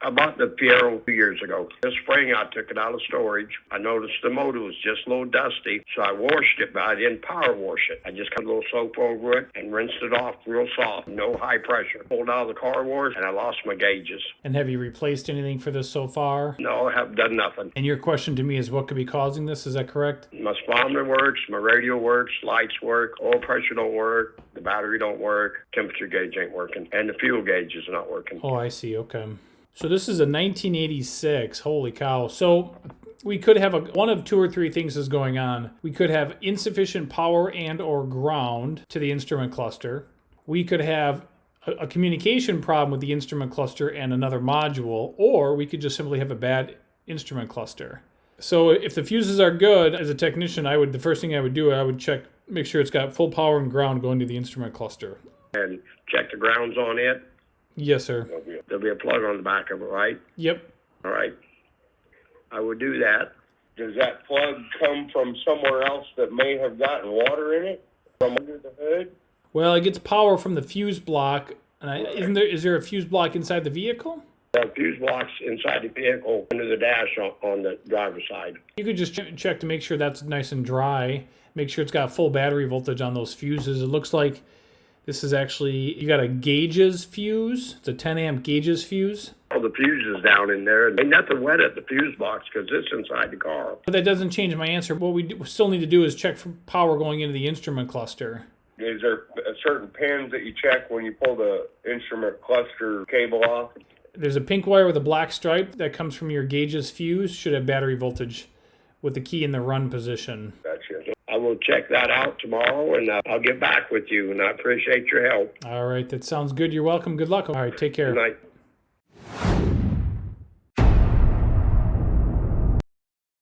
I bought the Fiero 2 years ago. This spring, I took it out of storage. I noticed the motor was just a little dusty, so I washed it, but I didn't power wash it. I just got a little soap over it and rinsed it off real soft, no high pressure. Pulled out of the car wash, and I lost my gauges. And have you replaced anything for this so far? No, I have done nothing. And your question to me is what could be causing this? Is that correct? My speedometer works, my radio works, lights work, oil pressure don't work, the battery don't work, temperature gauge ain't working, and the fuel gauge is not working. Oh, I see. Okay. So this is a 1986. Holy cow. So we could have one of two or three things is going on. We could have insufficient power and or ground to the instrument cluster. We could have a communication problem with the instrument cluster and another module, or we could just simply have a bad instrument cluster. So if the fuses are good, as a technician, the first thing I would do, I would check, make sure it's got full power and ground going to the instrument cluster. And check the grounds on it. Yes, sir. There'll be a plug on the back of it, right? Yep. All right. I would do that. Does that plug come from somewhere else that may have gotten water in it from under the hood? Well, it gets power from the fuse block. Is there a fuse block inside the vehicle? The fuse block's inside the vehicle under the dash on the driver's side. You could just check to make sure that's nice and dry. Make sure it's got full battery voltage on those fuses. It looks like this is actually, you got a gauges fuse. It's a 10 amp gauges fuse. All the fuses down in there. Ain't nothing wet at the fuse box because it's inside the car. But that doesn't change my answer. What we still need to do is check for power going into the instrument cluster. Is there certain pins that you check when you pull the instrument cluster cable off? There's a pink wire with a black stripe that comes from your gauges fuse. Should have battery voltage with the key in the run position. Gotcha. I will check that out tomorrow, and I'll get back with you, and I appreciate your help. All right, that sounds good. You're welcome. Good luck. All right, take care. Good night.